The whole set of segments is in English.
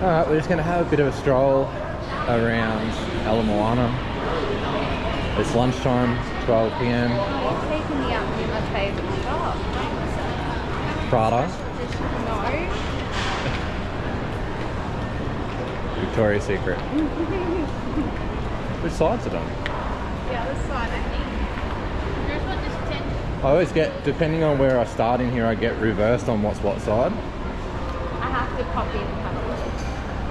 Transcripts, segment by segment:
Alright, we're just going to have a bit of a stroll around Moana. It's lunchtime, 12 p.m. He's taking me out to my favourite shop. Prada. No. Victoria's Secret. Which side's it on? The other side, I think. There's one just 10. I always get, depending on where I start in here, I get reversed on what's what side. I have to pop in and have a look.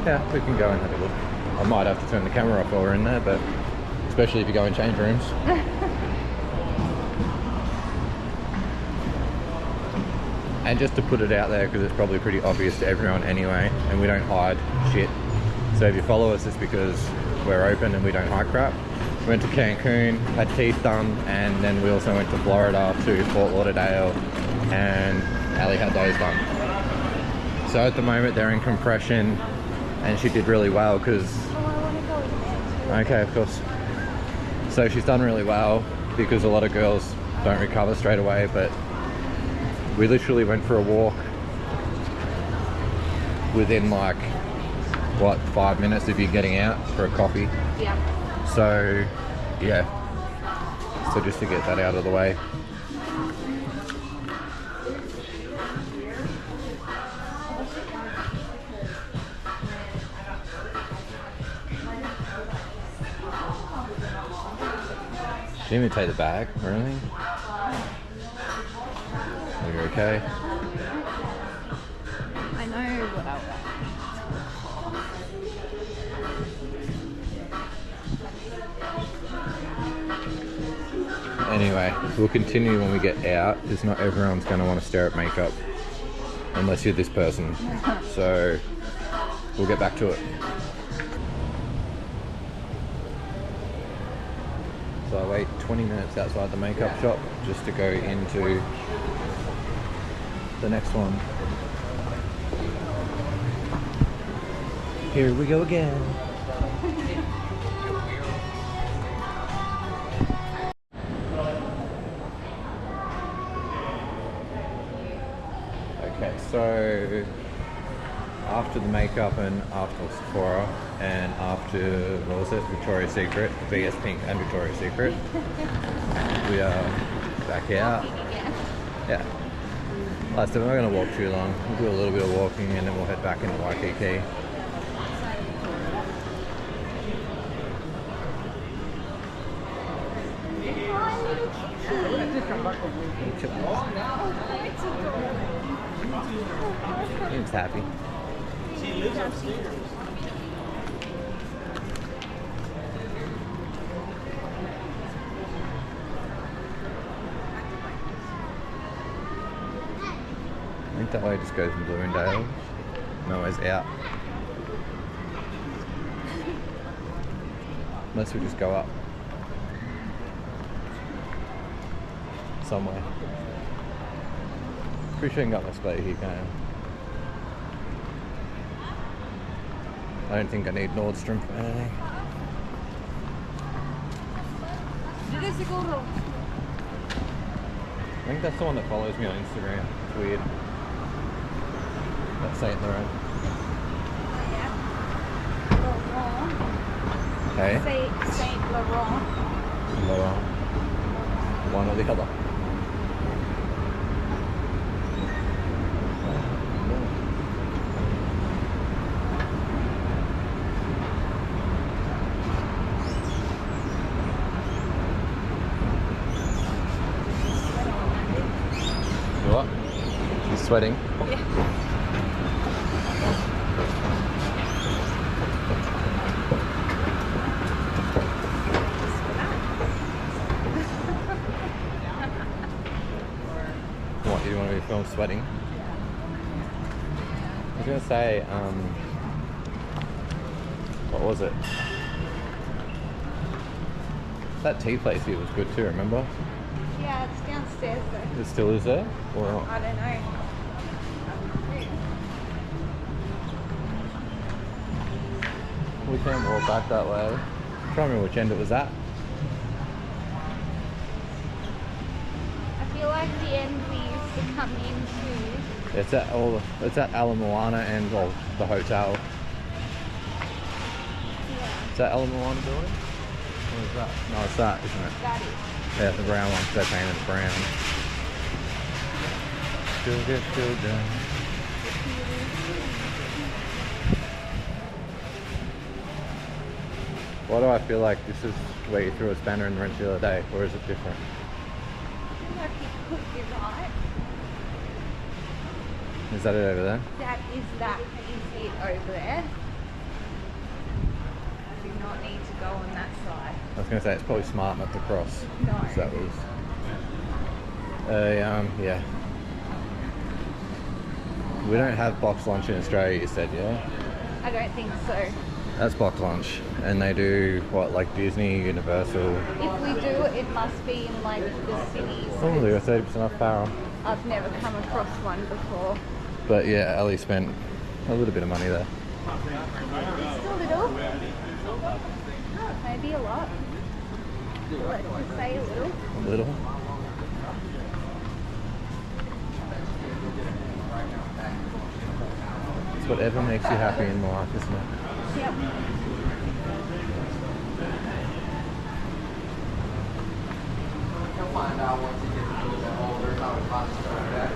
Yeah, we can go and have a look. I might have to turn the camera off while we're in there, but especially if you go in change rooms. And just to put it out there, because it's probably pretty obvious to everyone anyway, and we don't hide shit. So if you follow us, it's because we're open and we don't hide crap. We went to Cancun, had teeth done, and then we also went to Florida to Fort Lauderdale, and Ali had those done. So at the moment they're in compression, and she did really well because... Oh, I want to go in there too. Okay, of course. So she's done really well because a lot of girls don't recover straight away, but we literally went for a walk within like, what, 5 minutes of you getting out for a coffee. Yeah. So, yeah. So just to get that out of the way. Didn't even take the bag or anything. Are you okay? I know what I want. Anyway, we'll continue when we get out, because not everyone's going to want to stare at makeup unless you're this person. So we'll get back to it. So I wait 20 minutes outside the makeup shop just to go into the next one. Here we go again. Okay, so after the makeup and after Sephora and after, what was it, Victoria's Secret, VS Pink and Victoria's Secret, we are back out. Yeah. Last time we're going to walk too long. We'll do a little bit of walking and then we'll head back into Waikiki. He's happy. She lives upstairs. I think that way just goes in Bloomingdale. No, it's out. Unless we just go up. Somewhere. Pretty sure you got my spot here, can I don't think I need Nordstrom for anything. I think that's the one that follows me on Instagram. It's weird. That's Saint Laurent. Hey? Saint Laurent. Laurent. One or the other. What? She's sweating. Yeah. What, you want to be filmed sweating? I was going to say, what was it? That tea place here was good too, remember? Yeah, it's downstairs though. It still is there? Or not? I don't know. We can walk back that way. I'm trying to remember which end it was at. I feel like the end we used to come into. It's at Moana and, well, the hotel. Is that Moana building? What is that? No, it's that, isn't it? That is. Yeah, the brown one, 'cause they painted it brown. Still done. Why do I feel like this is where you threw a spanner in the wrench the other day, or is it different? Like you could be right. Is that it over there? That is it over there. Do not need to go on that side. I was going to say it's probably smart not to cross. No. 'Cause that was. Yeah. We don't have box lunch in Australia, you said, yeah? I don't think so. That's box lunch. And they do, what, like Disney, Universal? If we do, it must be in like the cities. Oh, they got 30% off apparel. I've never come across one before. But yeah, Ellie spent a little bit of money there. Just a little. Maybe a lot. Let's just say a little. A little. It's whatever makes you happy in life, isn't it? Yep.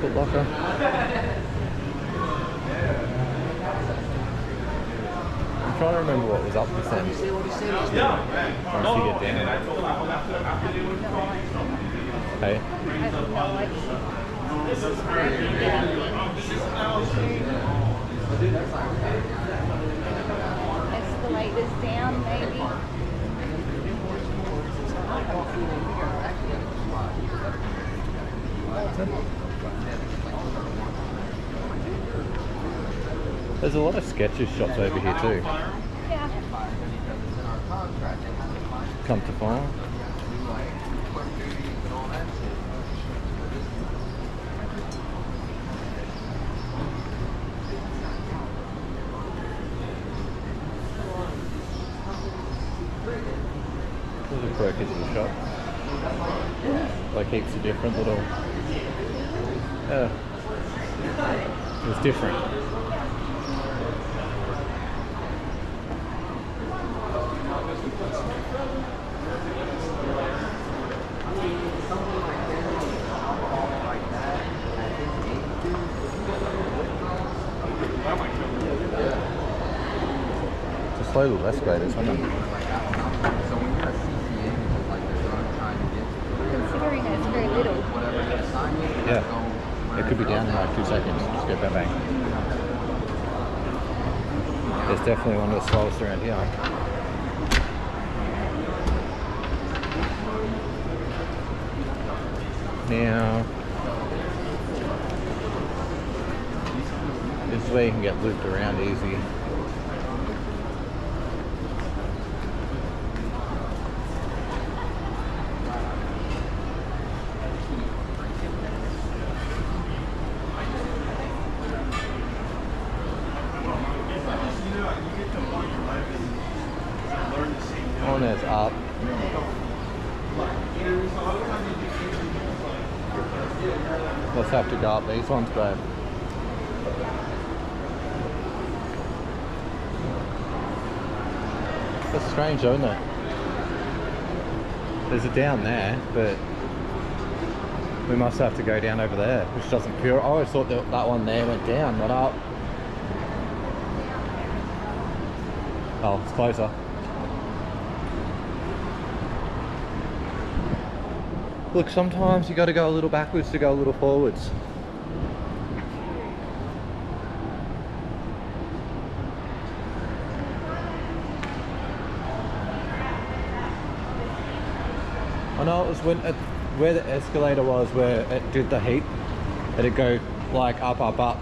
Foot Locker. I'm trying to remember what was up this end. Once you get down. Hey? I have no idea. This is escalators down, maybe. There's a lot of Skechers shops over here too. Yeah. Come to find. There's a quirky little shop. Like heaps of different little. It's different. It's a slow little escalator, isn't it? Considering that it's very little. Yeah. It could be down in like 2 seconds. Just go bang bang. It's definitely one of the slowest around here. Now, this way you can get looped around easy. Oh, there's up. Let's have to go up these ones, babe. That's strange, isn't it? There's a down there, but we must have to go down over there, which doesn't feel. I always thought that that one there went down, not up. Oh, it's closer. Look, sometimes you got to go a little backwards to go a little forwards. I know it was where the escalator was, where it did the heat. It'd go like up, up, up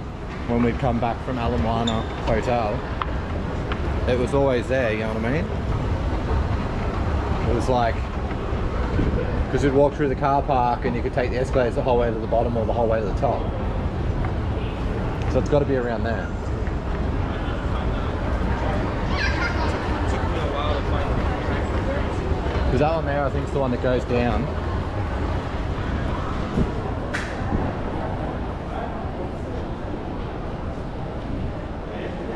when we'd come back from Moana Hotel. It was always there, you know what I mean? It was like, because you'd walk through the car park and you could take the escalators the whole way to the bottom or the whole way to the top. So it's got to be around there. Because that one there, I think, is the one that goes down.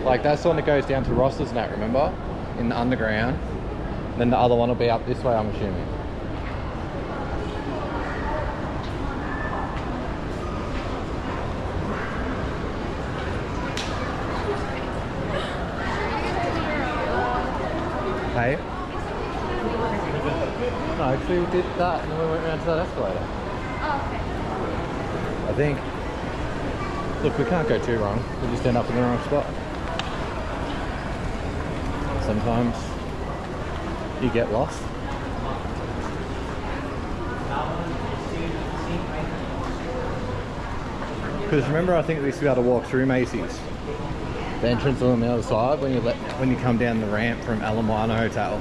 Like that's the one that goes down to Ross's and that, remember? In the underground. Then the other one will be up this way, I'm assuming. Hey? No, actually we did that and then we went round to that escalator. Oh, okay. I think. Look, we can't go too wrong. We just end up in the wrong spot. Sometimes you get lost. Because remember, I think we used to be able to walk through Macy's. The entrance on the other side when you come down the ramp from Moana Hotel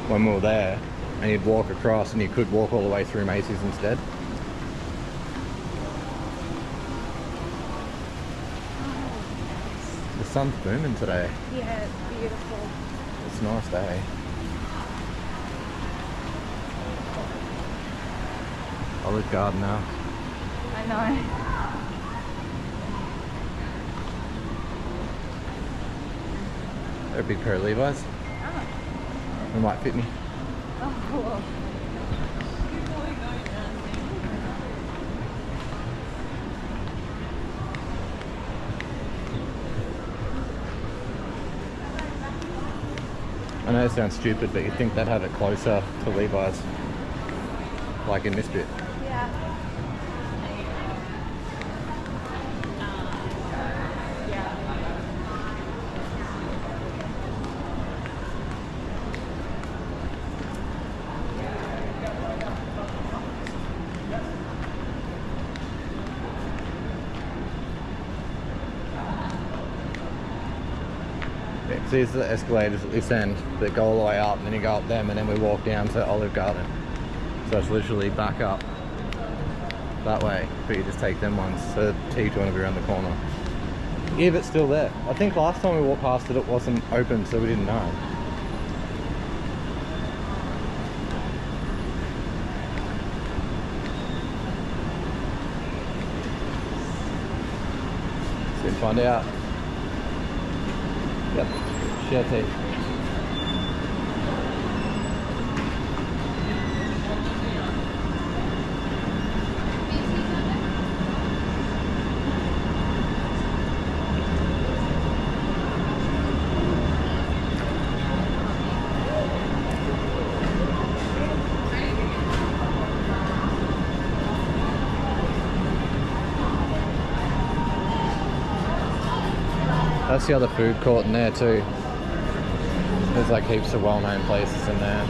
when we were there, and you'd walk across and you could walk all the way through Macy's instead. The sun's booming today. Yeah, it's beautiful. It's a nice day. Olive Garden now. I know. They're a big pair of Levi's. Oh. They might fit me. Oh, cool. I know it sounds stupid, but you'd think they'd have it closer to Levi's. Like in this bit. Yeah. Yeah, so these are the escalators at this end that go all the way up, and then you go up them, and then we walk down to Olive Garden. So it's literally back up that way, but you just take them ones. So T2 will be around the corner. Yeah, but still there. I think last time we walked past it, it wasn't open, so we didn't know. Soon find out. Yep, share T. That's the other food court in there too. There's like heaps of well-known places in there.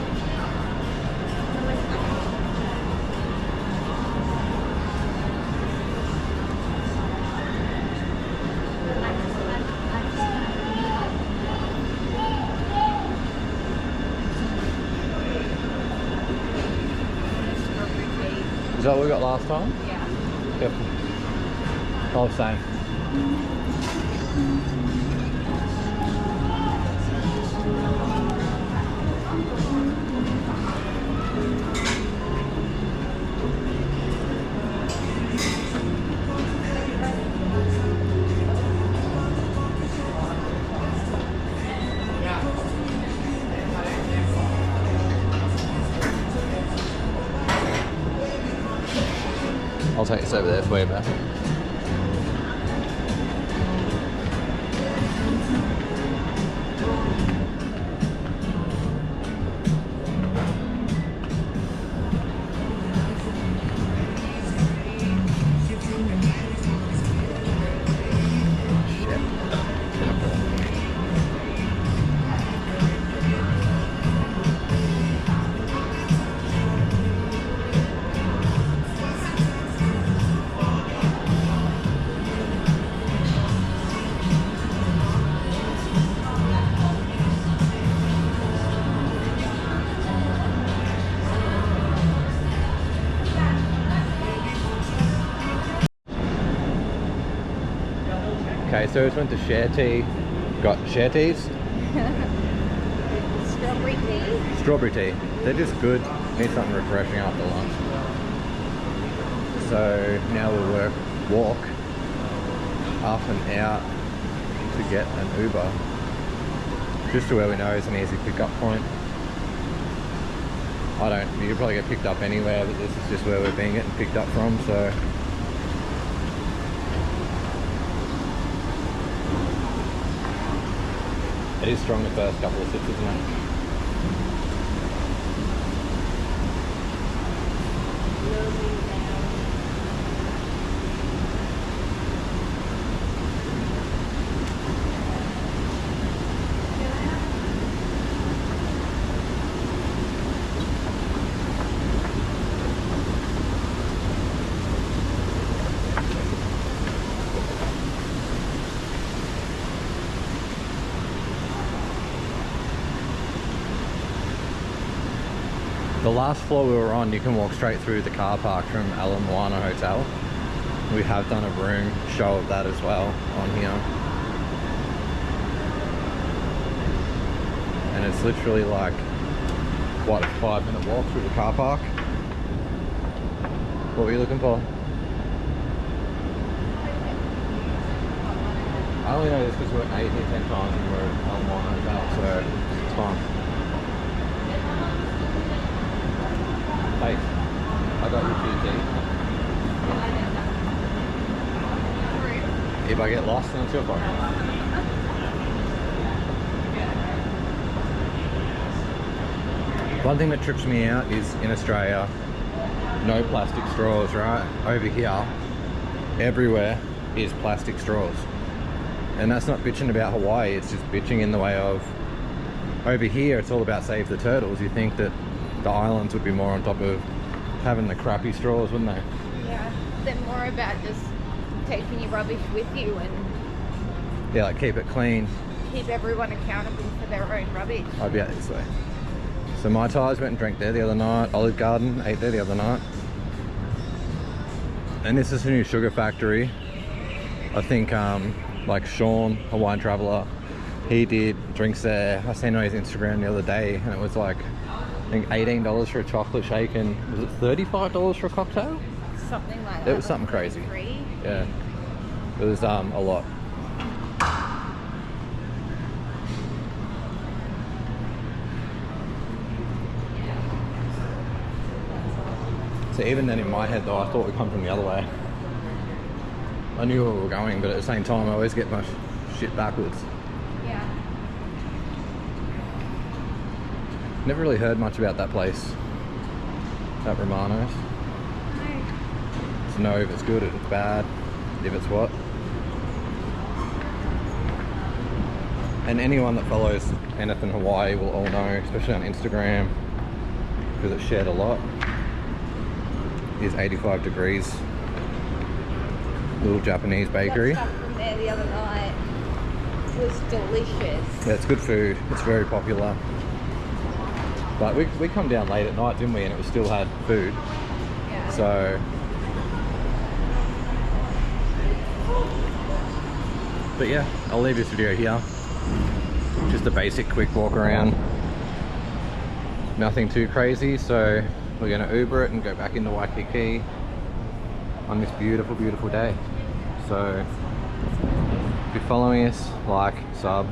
Is that what we got last time? Yeah. Yep. All the same. I'll take this over there for you, man. Okay, so we just went to Share Tea. Got Share Teas? Strawberry tea? Strawberry tea. They're just good. Need something refreshing after lunch. So now we'll walk up and out to get an Uber. Just to where we know is an easy pickup point. I don't, you could probably get picked up anywhere, but this is just where we're being getting picked up from, so. It is strong the first couple of sips, isn't it? The last floor we were on, you can walk straight through the car park from Moana Hotel. We have done a room show of that as well on here. And it's literally like, what, a 5-minute walk through the car park? What were you looking for? I only know this because we went 8 or 10 times and we're at Moana Hotel, so it's fine. Hey, I got your GT. If I get lost, then it's your fault. One thing that trips me out is in Australia, no plastic straws, right? Over here, everywhere is plastic straws. And that's not bitching about Hawaii, it's just bitching in the way of, over here it's all about save the turtles. You think that the islands would be more on top of having the crappy straws, wouldn't they? Yeah, they're more about just taking your rubbish with you and Yeah, like keep it clean. keep everyone accountable for their own rubbish. I'd be out this way. So my ties went and drank there the other night. Olive Garden ate there the other night. And this is a new sugar factory. I think like Sean, Hawaiian Traveller, he did drinks there. I seen on his Instagram the other day and it was like, I think $18 for a chocolate shake and was it $35 for a cocktail? Something like that. It was something crazy. Yeah, it was a lot. So even then in my head though, I thought we'd come from the other way. I knew where we were going, but at the same time I always get my shit backwards. Yeah. Never really heard much about that place, that Romano's. No. To know if it's good, if it's bad, if it's what. And anyone that follows anything Hawaii will all know, especially on Instagram, because it's shared a lot, is 85 degrees. Little Japanese bakery. Got stuff from there the other night. It was delicious. Yeah, it's good food. It's very popular. But we come down late at night, didn't we? And it was still had food. Yeah. So, but yeah, I'll leave this video here. Just a basic quick walk around. Nothing too crazy, so we're gonna Uber it and go back into Waikiki on this beautiful, beautiful day. So if you're following us, like, sub,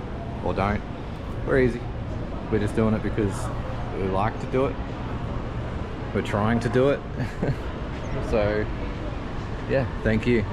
or don't, we're easy. We're just doing it because we like to do it. We're trying to do it. So yeah, thank you.